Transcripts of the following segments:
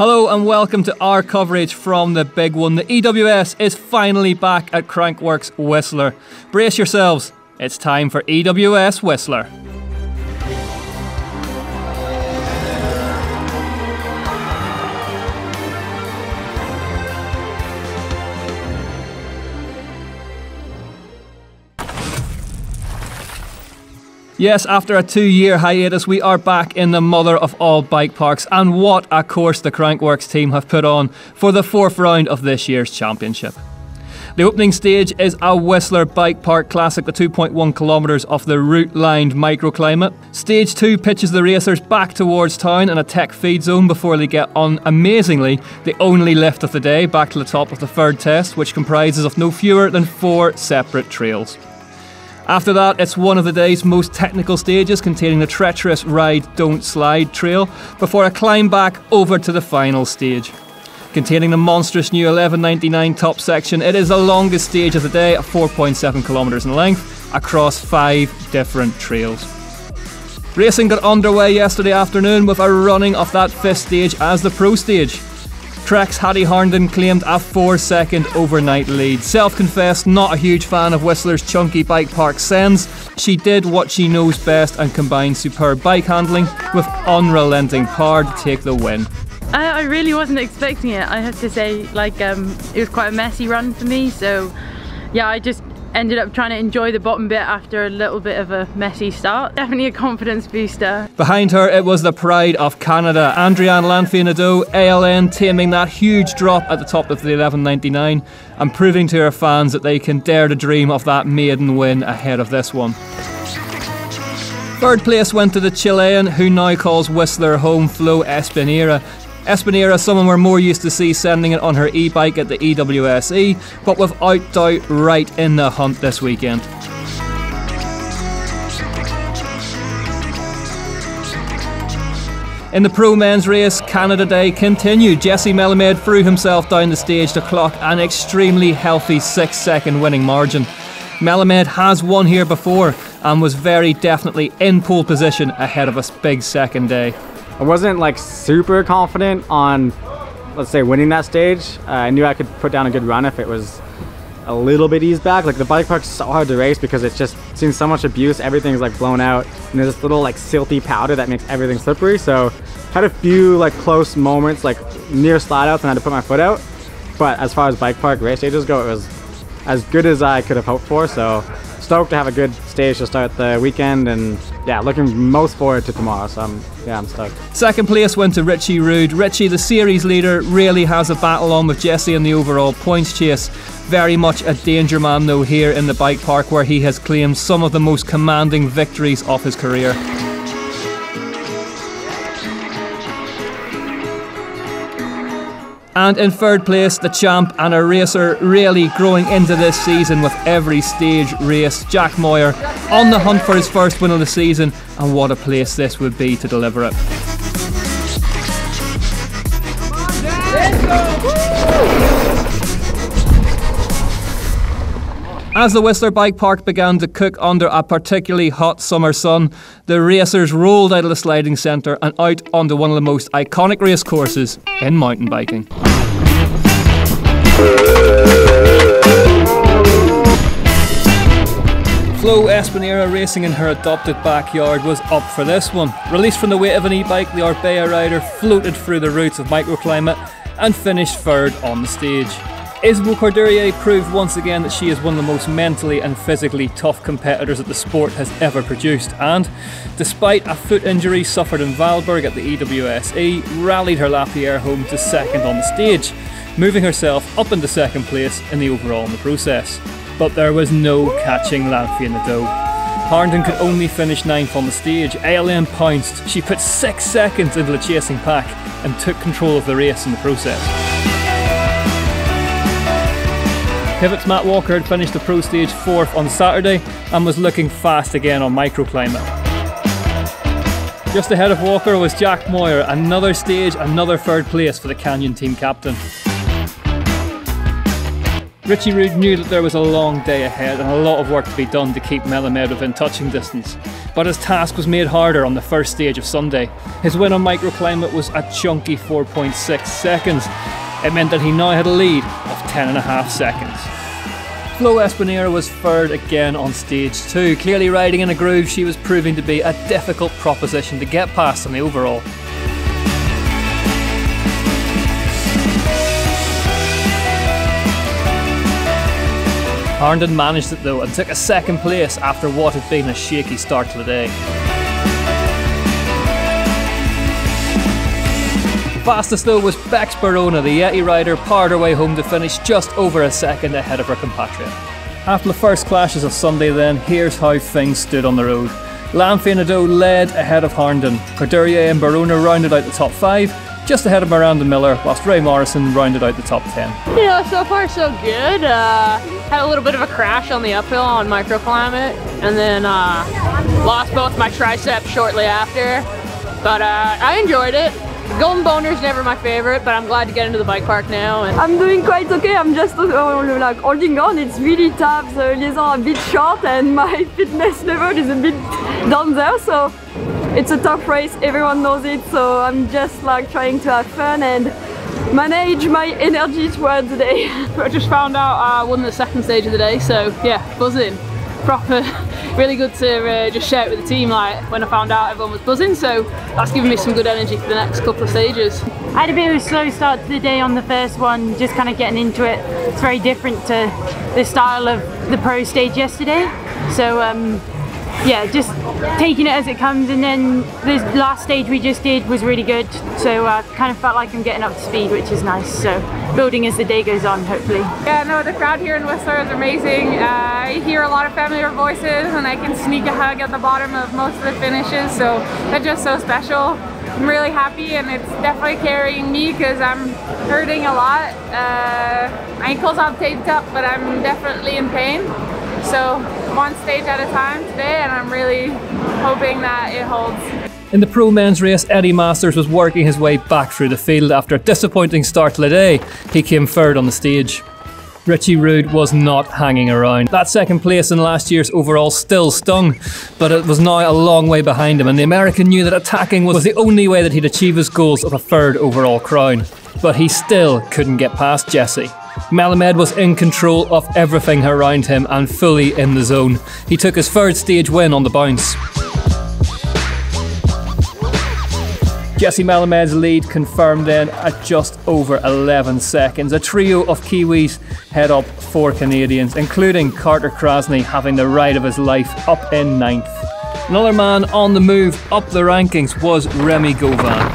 Hello and welcome to our coverage from the big one. The EWS is finally back at Crankworx Whistler. Brace yourselves, it's time for EWS Whistler. Yes, after a 2-year hiatus, we are back in the mother of all bike parks, and what a course the Crankworx team have put on for the 4th round of this year's championship. The opening stage is a Whistler Bike Park Classic, the 2.1 kilometres of the route-lined microclimate. Stage 2 pitches the racers back towards town in a tech feed zone before they get on, amazingly, the only lift of the day, back to the top of the third test, which comprises of no fewer than 4 separate trails. After that, it's one of the day's most technical stages, containing the treacherous Ride Don't Slide trail, before a climb back over to the final stage. Containing the monstrous new 1199 top section, it is the longest stage of the day at 4.7 kilometres in length, across 5 different trails. Racing got underway yesterday afternoon with a running of that 5th stage as the pro stage. Trek's Harriet Harden claimed a 4-second overnight lead. Self-confessed not a huge fan of Whistler's chunky bike park sends, she did what she knows best and combined superb bike handling with unrelenting power to take the win. I really wasn't expecting it, I have to say. It was quite a messy run for me, so yeah, I just ended up trying to enjoy the bottom bit after a little bit of a messy start. Definitely a confidence booster. Behind her, it was the pride of Canada, Adrienne Lanfey-Nadeau, ALN, taming that huge drop at the top of the 1199 and proving to her fans that they can dare to dream of that maiden win ahead of this one. 3rd place went to the Chilean, who now calls Whistler home, Flo Espinera. Espinera, someone we're more used to see sending it on her e-bike at the EWSE, but without doubt right in the hunt this weekend. In the pro men's race, Canada Day continued. Jesse Melamed threw himself down the stage to clock an extremely healthy 6-second winning margin. Melamed has won here before and was very definitely in pole position ahead of a big second day. I wasn't super confident on, let's say, winning that stage. I knew I could put down a good run if it was a little bit eased back. The bike park's so hard to race because it's just seen so much abuse. Everything's blown out, and there's this little silty powder that makes everything slippery. So had a few close moments, near slide outs, and I had to put my foot out. But as far as bike park race stages go, it was as good as I could have hoped for. So stoked to have a good stage to start the weekend, and yeah, looking most forward to tomorrow, so I'm stoked. 2nd place went to Richie Rude. Richie, the series leader, really has a battle on with Jesse in the overall points chase. Very much a danger man though here in the bike park, where he has claimed some of the most commanding victories of his career. And in 3rd place, the champ and a racer really growing into this season with every stage race, Jack Moir, on the hunt for his first win of the season, and what a place this would be to deliver it. As the Whistler Bike Park began to cook under a particularly hot summer sun, the racers rolled out of the sliding centre and out onto one of the most iconic race courses in mountain biking. Flo Espinera, racing in her adopted backyard, was up for this one. Released from the weight of an e-bike, the Orbea rider floated through the roots of microclimate and finished 3rd on the stage. Isabelle Courdurier proved once again that she is one of the most mentally and physically tough competitors that the sport has ever produced, and despite a foot injury suffered in Valberg at the EWSE, rallied her Lapierre home to 2nd on the stage, moving herself up into 2nd place in the overall in the process. But there was no catching Lanfey-Nadeau. Harden could only finish 9th on the stage. ALN pounced. She put 6 seconds into the chasing pack and took control of the race in the process. Pivot's Matt Walker had finished the pro stage 4th on Saturday and was looking fast again on microclimate. Just ahead of Walker was Jack Moir, another stage, another 3rd place for the Canyon team captain. Richie Rude knew that there was a long day ahead and a lot of work to be done to keep Melamed within touching distance. But his task was made harder on the first stage of Sunday. His win on microclimate was a chunky 4.6 seconds. It meant that he now had a lead of 10.5 seconds. Flo Espinera was third again on stage 2. Clearly riding in a groove, she was proving to be a difficult proposition to get past on the overall. Harden managed it though and took a second place after what had been a shaky start to the day. Fastest though was Bex Baraona. The Yeti rider powered her way home to finish just over a second ahead of her compatriot. After the first clashes of Sunday then, here's how things stood on the road. Lanfeanado led ahead of Harden. Couturier and Baraona rounded out the top 5, just ahead of Miranda Miller, whilst Ray Morrison rounded out the top 10. Yeah, so far so good. Had a little bit of a crash on the uphill on microclimate, and then lost both my triceps shortly after. But I enjoyed it. Golden Boner's never my favorite, but I'm glad to get into the bike park now. And I'm doing quite okay. I'm just like holding on. It's really tough. The liaisons are a bit short and my fitness level is a bit down there. So it's a tough race. Everyone knows it. So I'm just like trying to have fun and manage my energy towards the day. I just found out I won the second stage of the day. So yeah, buzzing. Proper, really good to just shout with the team like when I found out everyone was buzzing, so that's given me some good energy for the next couple of stages. I had a bit of a slow start to the day on the first one, just kind of getting into it. It's very different to the style of the pro stage yesterday, so yeah, just taking it as it comes, and then the last stage we just did was really good, so I kind of felt like I'm getting up to speed, which is nice, so building as the day goes on, hopefully. Yeah, no, the crowd here in Whistler is amazing. I hear a lot of familiar voices and I can sneak a hug at the bottom of most of the finishes, so that's just so special. I'm really happy, and it's definitely carrying me because I'm hurting a lot. My ankles are taped up, but I'm definitely in pain. So one stage at a time today, and I'm really hoping that it holds. In the pro men's race, Eddie Masters was working his way back through the field after a disappointing start to the day. He came third on the stage. Richie Rude was not hanging around. That second place in last year's overall still stung, but it was now a long way behind him, and the American knew that attacking was the only way that he'd achieve his goals of a third overall crown. But he still couldn't get past Jesse. Melamed was in control of everything around him and fully in the zone. He took his third stage win on the bounce. Jesse Melamed's lead confirmed then at just over 11 seconds. A trio of Kiwis head up 4 Canadians, including Carter Krasny having the ride of his life up in 9th. Another man on the move up the rankings was Remy Gauvin.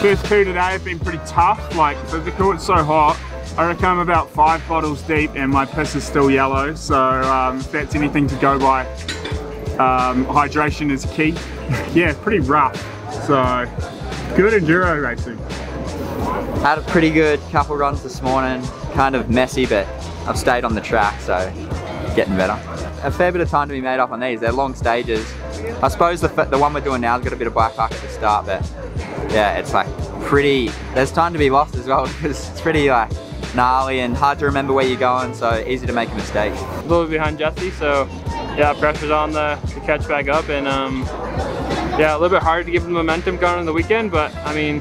First 2 today have been pretty tough, like physical, it's so hot. I reckon I'm about 5 bottles deep and my piss is still yellow, so if that's anything to go by, hydration is key. Yeah, pretty rough, so good enduro racing. Had a pretty good couple runs this morning, kind of messy, but I've stayed on the track, so getting better. A fair bit of time to be made up on these, they're long stages. I suppose the one we're doing now has got a bit of bike park at the start, but yeah, it's like pretty, there's time to be lost as well because it's pretty like gnarly and hard to remember where you're going, so easy to make a mistake. A little bit behind Jesse, so yeah, pressure's on to catch back up, and yeah, a little bit hard to give the momentum going on the weekend, but I mean,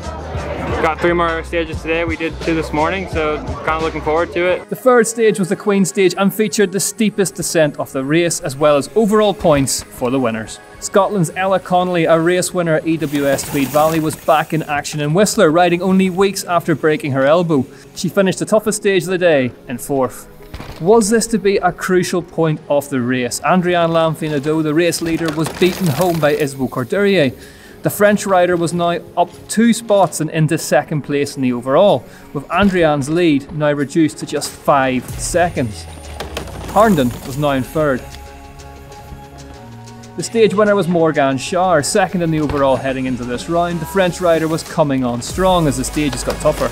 got 3 more stages today. We did 2 this morning, so kind of looking forward to it. The third stage was the Queen stage and featured the steepest descent of the race, as well as overall points for the winners. Scotland's Ella Connolly, a race winner at EWS Tweed Valley, was back in action in Whistler, riding only weeks after breaking her elbow. She finished the toughest stage of the day in 4th. Was this to be a crucial point of the race? Adrienne Lanfeanado, the race leader, was beaten home by Isabelle Couturier. The French rider was now up 2 spots and into 2nd place in the overall, with Adrienne's lead now reduced to just 5 seconds. Harden was now in 3rd. The stage winner was Morgan Schauer, 2nd in the overall heading into this round. The French rider was coming on strong as the stages got tougher.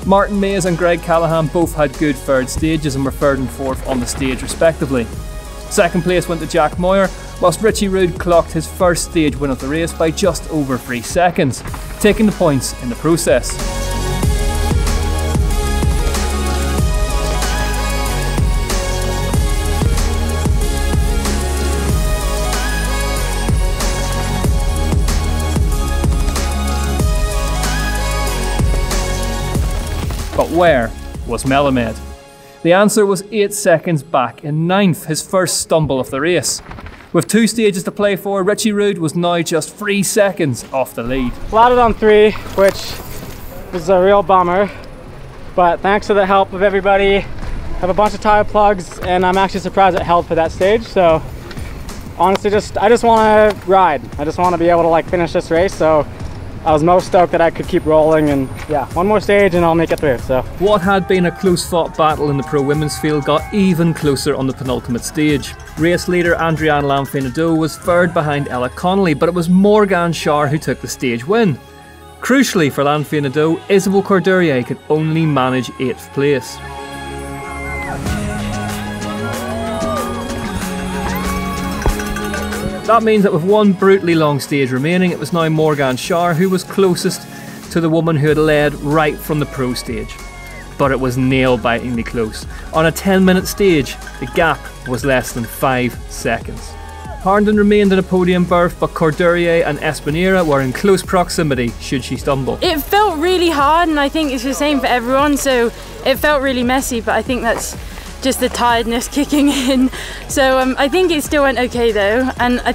Martin Mays and Greg Callahan both had good 3rd stages and were 3rd and 4th on the stage respectively. 2nd place went to Jack Moir, whilst Richie Rude clocked his 1st stage win of the race by just over 3 seconds, taking the points in the process. But where was Melamed? The answer was 8 seconds back in 9th, his first stumble of the race. With 2 stages to play for, Richie Rude was now just 3 seconds off the lead. Flatted on 3, which was a real bummer, but thanks to the help of everybody, I have a bunch of tire plugs, and I'm actually surprised it held for that stage. So honestly, I just want to ride. I just want to be able to like finish this race. So I was most stoked that I could keep rolling, and yeah, one more stage and I'll make it through. So what had been a close-fought battle in the pro women's field got even closer on the penultimate stage. Race leader Adrienne Lamfinado was third behind Ella Connolly, but it was Morgan Schär who took the stage win. Crucially for Lamfinado, Isabelle Courdurier could only manage 8th place. That means that with one brutally long stage remaining, it was now Morgan Schär who was closest to the woman who had led right from the pro stage. But it was nail-bitingly close. On a 10-minute stage, the gap was less than 5 seconds. Harden remained in a podium berth, but Courdurier and Espinera were in close proximity should she stumble. It felt really hard, and I think it's the same for everyone, so it felt really messy, but I think that's just the tiredness kicking in. So I think it still went okay though, and I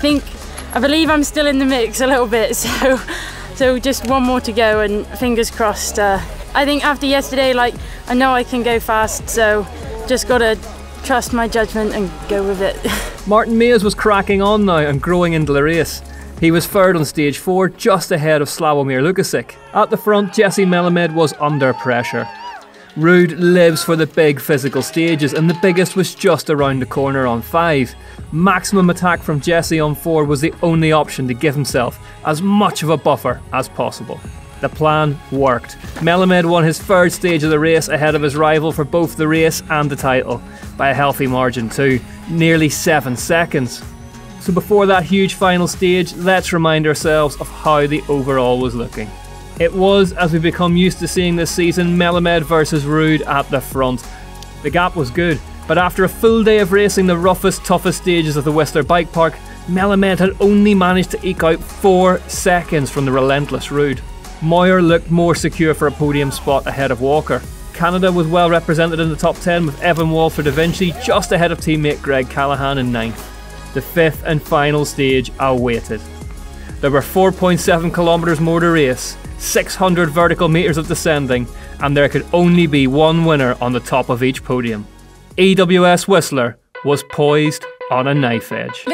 believe I'm still in the mix a little bit, so just one more to go, and fingers crossed. I think after yesterday, like, I know I can go fast, so just gotta trust my judgment and go with it. Martin Mayes was cracking on now and growing into the race. He was third on stage 4, just ahead of Sławomir Lukasik. At the front, Jessie Melamed was under pressure. Rude lives for the big physical stages, and the biggest was just around the corner on 5. Maximum attack from Jessie on 4 was the only option to give himself as much of a buffer as possible. The plan worked. Melamed won his 3rd stage of the race ahead of his rival for both the race and the title, by a healthy margin too, nearly 7 seconds. So before that huge final stage, let's remind ourselves of how the overall was looking. It was, as we've become used to seeing this season, Melamed versus Rude at the front. The gap was good, but after a full day of racing the roughest, toughest stages of the Whistler Bike Park, Melamed had only managed to eke out 4 seconds from the relentless Rude. Moir looked more secure for a podium spot ahead of Walker. Canada was well represented in the top 10 with Evan Walford Vinci just ahead of teammate Greg Callahan in 9th. The 5th and final stage awaited. There were 4.7 kilometres more to race, 600 vertical metres of descending, and there could only be one winner on the top of each podium. EWS Whistler was poised on a knife edge.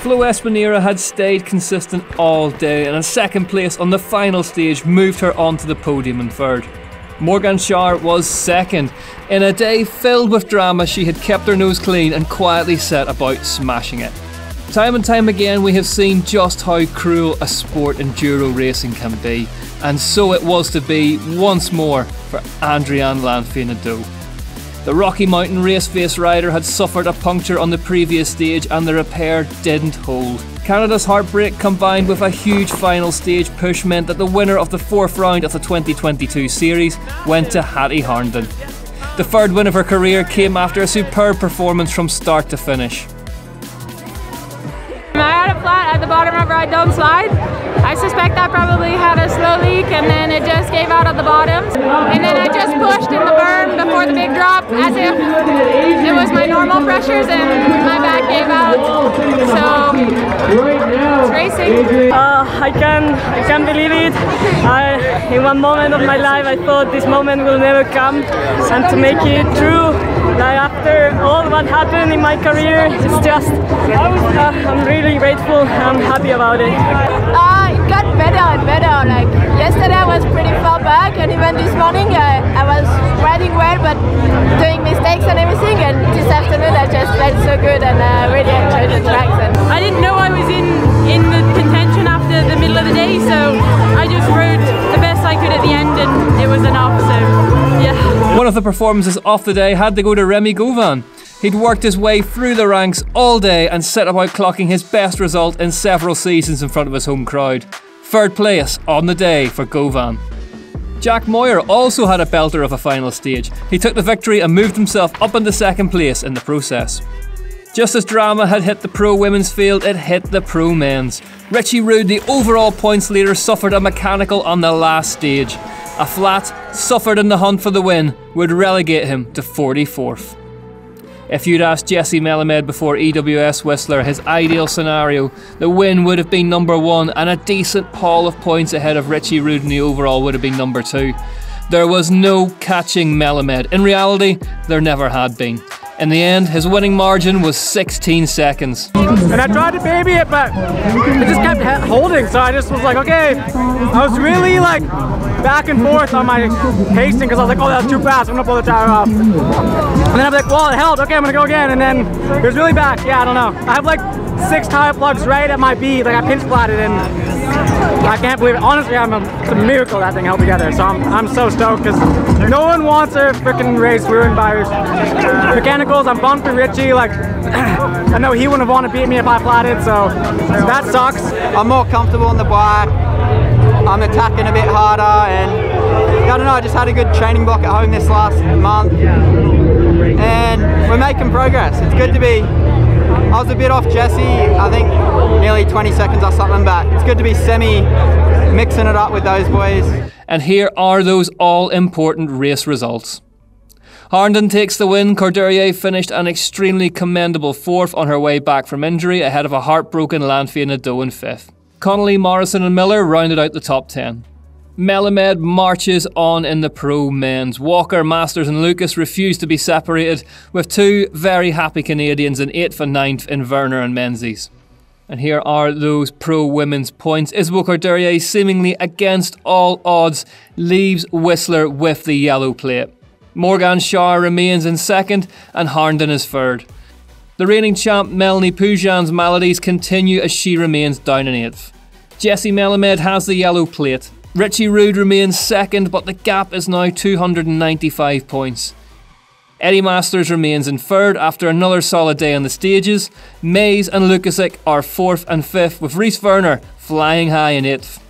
Flo Espinera had stayed consistent all day, and a 2nd place on the final stage moved her onto the podium in 3rd. Morgan Schär was 2nd. In a day filled with drama, she had kept her nose clean and quietly set about smashing it. Time and time again we have seen just how cruel a sport enduro racing can be, and so it was to be once more for Adrienne Lamfinado. The Rocky Mountain race-face rider had suffered a puncture on the previous stage, and the repair didn't hold. Canada's heartbreak combined with a huge final stage push meant that the winner of the 4th round of the 2022 series went to Harriet Harden. The 3rd win of her career came after a superb performance from start to finish. I had a flat at the bottom of Ride Don't Slide. I suspect I probably had a slow leak, and then it just gave out at the bottom. And then I just pushed in the berm before the big drop as if it was my normal pressures, and my back gave out. So it's racing. I can't believe it. In one moment of my life I thought this moment will never come, and to make it true, like after all what happened in my career, it's just I'm really grateful. I'm happy about it. It got better and better. Like yesterday I was pretty far back, and even this morning I was riding well but doing mistakes and everything, and this afternoon I just felt so good, and I really enjoyed the tracks. And I didn't know I was in the contention after the middle of the day, so I just rode the best I could at the end, and it was enough, so yeah. One of the performances of the day had to go to Remy Gauvain. He'd worked his way through the ranks all day and set about clocking his best result in several seasons in front of his home crowd. 3rd place on the day for Gauvain. Jack Moir also had a belter of a final stage. He took the victory and moved himself up into second place in the process. Just as drama had hit the pro women's field, it hit the pro men's. Richie Rude, the overall points leader, suffered a mechanical on the last stage. A flat, suffered in the hunt for the win, would relegate him to 44th. If you'd asked Jesse Melamed before EWS Whistler his ideal scenario, the win would have been number 1 and a decent haul of points ahead of Richie Rude in the overall would have been number 2. There was no catching Melamed. In reality, there never had been. In the end, his winning margin was 16 seconds. And I tried to baby it, but it just kept holding, so I just was like, okay. I was really like back and forth on my pacing because I was like, oh, that was too fast, I'm gonna blow the tire off. And then I'm like, well, it held, okay, I'm gonna go again. And then it was really back, yeah, I don't know. I have like 6 tire plugs right at my bead, like I pinch flatted, and I can't believe it. Honestly, it's a miracle that thing held together. So I'm so stoked because no one wants a freaking race ruined by mechanicals. I'm bummed for Richie. Like I know he wouldn't have wanted to beat me if I flatted, so that sucks. I'm more comfortable on the bike. I'm attacking a bit harder, and I don't know. I just had a good training block at home this last month, and we're making progress. It's good to be. I was a bit off Jesse, I think nearly 20 seconds or something, but it's good to be mixing it up with those boys. And here are those all-important race results. Harden takes the win. Courtourier finished an extremely commendable 4th on her way back from injury, ahead of a heartbroken Lanfia Nadeau in 5th. Connolly, Morrison and Miller rounded out the top 10. Melamed marches on in the pro men's. Walker, Masters and Lucas refused to be separated, with 2 very happy Canadians in 8th and 9th in Werner and Menzies. And here are those pro women's points. Isabelle Courtourier, seemingly against all odds, leaves Whistler with the yellow plate. Morgan Shaw remains in 2nd and Harnden is 3rd. The reigning champ Melanie Pujan's maladies continue as she remains down in 8th. Jesse Melamed has the yellow plate. Richie Rude remains 2nd, but the gap is now 295 points. Eddie Masters remains in 3rd after another solid day on the stages. Mays and Lukasic are 4th and 5th, with Rhys Werner flying high in 8th.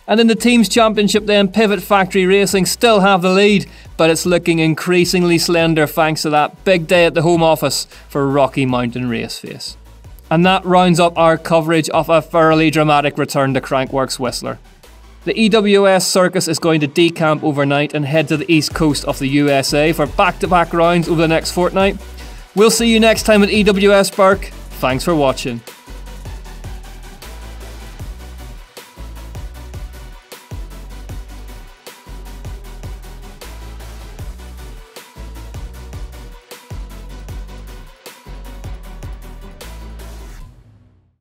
And in the team's championship then, Pivot Factory Racing still have the lead, but it's looking increasingly slender thanks to that big day at the home office for Rocky Mountain Raceface. And that rounds up our coverage of a thoroughly dramatic return to Crankworx Whistler. The EWS circus is going to decamp overnight and head to the east coast of the USA for back-to-back rounds over the next fortnight. We'll see you next time at EWS Burke. Thanks for watching.